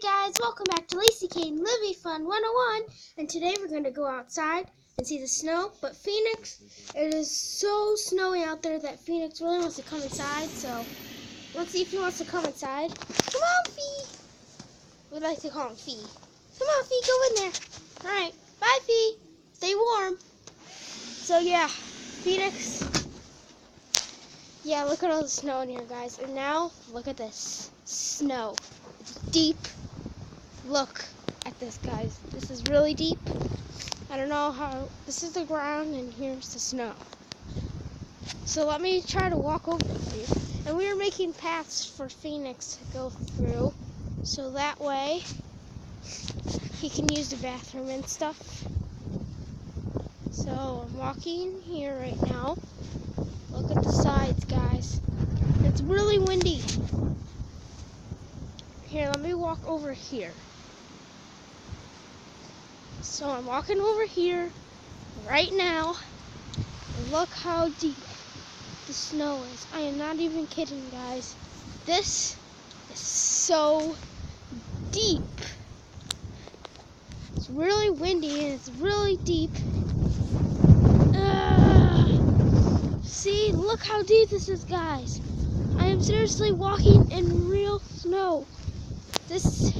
Guys, welcome back to Lacey Kane Living Fun 101, and today we're going to go outside and see the snow. But Phoenix, it is so snowy out there that Phoenix really wants to come inside, so let's see if he wants to come inside. Come on, Fee! We'd like to call him Fee. Come on, Fee, go in there. Alright, bye, Fee. Stay warm. So yeah, Phoenix, yeah, look at all the snow in here, guys. And now, look at this snow. It's deep. Look at this, guys. This is really deep. I don't know how. This is the ground, and here's the snow. So let me try to walk over here. And we are making paths for Phoenix to go through, so that way he can use the bathroom and stuff. So I'm walking here right now. Look at the sides, guys. It's really windy. Here, let me walk over here. So I'm walking over here right now. And look how deep the snow is. I am not even kidding, guys. This is so deep. It's really windy and it's really deep. See, look how deep this is, guys. I am seriously walking in real snow. This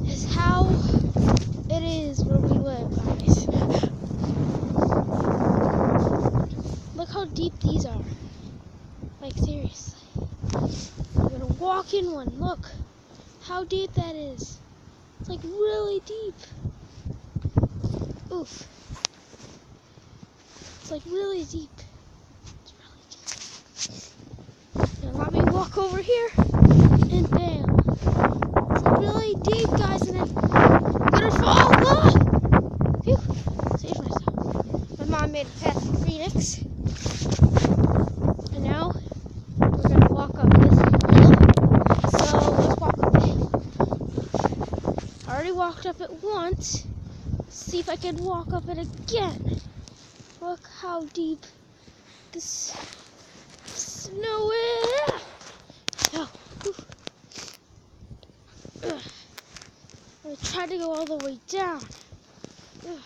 is how it is where we live, guys. Look how deep these are. Like, seriously. I'm gonna walk in one. Look how deep that is. It's like really deep. Oof. It's like really deep. It's really deep. Now let me walk over here and bam. It's really deep, guys, and then I'm gonna fall. Ah! Phew. Saved myself. My mom made a path for Phoenix. And now we're gonna walk up this hill. So let's walk up it. I already walked up it once. Let's see if I can walk up it again. Look how deep this snow is. Oh. I tried to go all the way down. Ugh.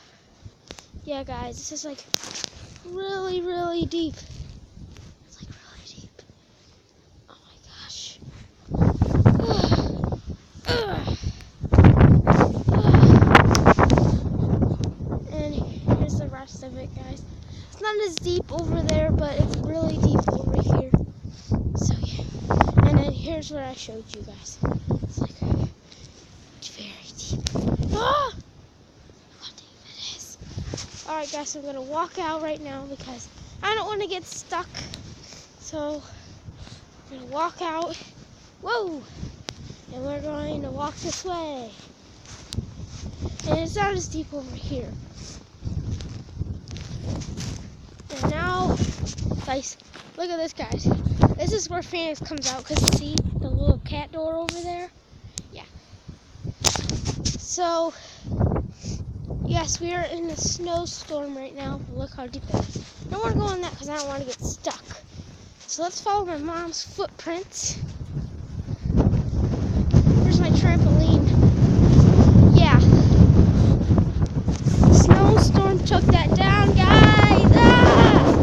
Yeah, guys, this is like really, really deep. It's like really deep. Oh my gosh. And here's the rest of it, guys. It's not as deep over there, but it's really deep over here. So yeah. And then here's what I showed you guys. It's like very deep. Ah! How deep it is. Alright, guys, so I'm going to walk out right now because I don't want to get stuck. So I'm going to walk out. Whoa! And we're going to walk this way. And it's not as deep over here. And now, guys, look at this, guys. This is where Phoenix comes out, because see the little cat door over there? Yeah. So, yes, we are in a snowstorm right now. Look how deep it is. I don't want to go on that because I don't want to get stuck. So let's follow my mom's footprints. Here's my trampoline. Yeah. Snowstorm took that down, guys. Ah!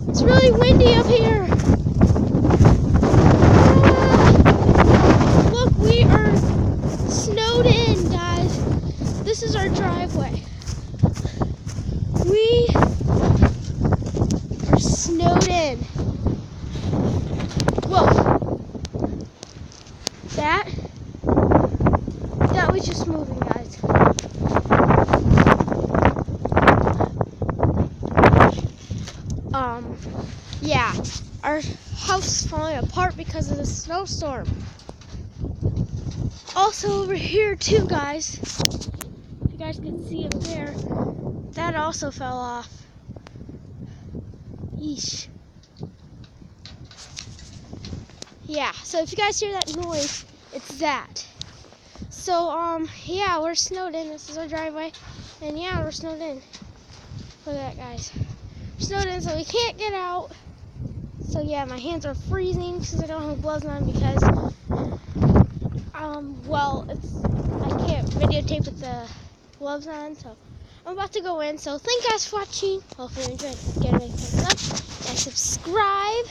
It's really windy up here. Ah! Look, we are snowed in, guys. This is our driveway. We are snowed in. Whoa. That was just moving, guys. Yeah, our house is falling apart because of the snowstorm. Also over here too, guys. If you guys can see up there, that also fell off. Yeesh. Yeah, so if you guys hear that noise, it's that. So, yeah, we're snowed in. This is our driveway. And yeah, we're snowed in. Look at that, guys. We're snowed in, so we can't get out. So yeah, my hands are freezing because I don't have gloves on because Well, I can't videotape with the gloves on, so I'm about to go in. So thank you guys for watching. Hopefully you enjoyed. Get a big thumbs up and subscribe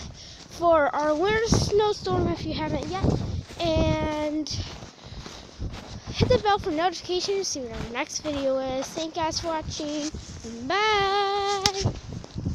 for our winter snowstorm if you haven't yet. And hit the bell for notifications to see what our next video is. Thank you guys for watching. Bye.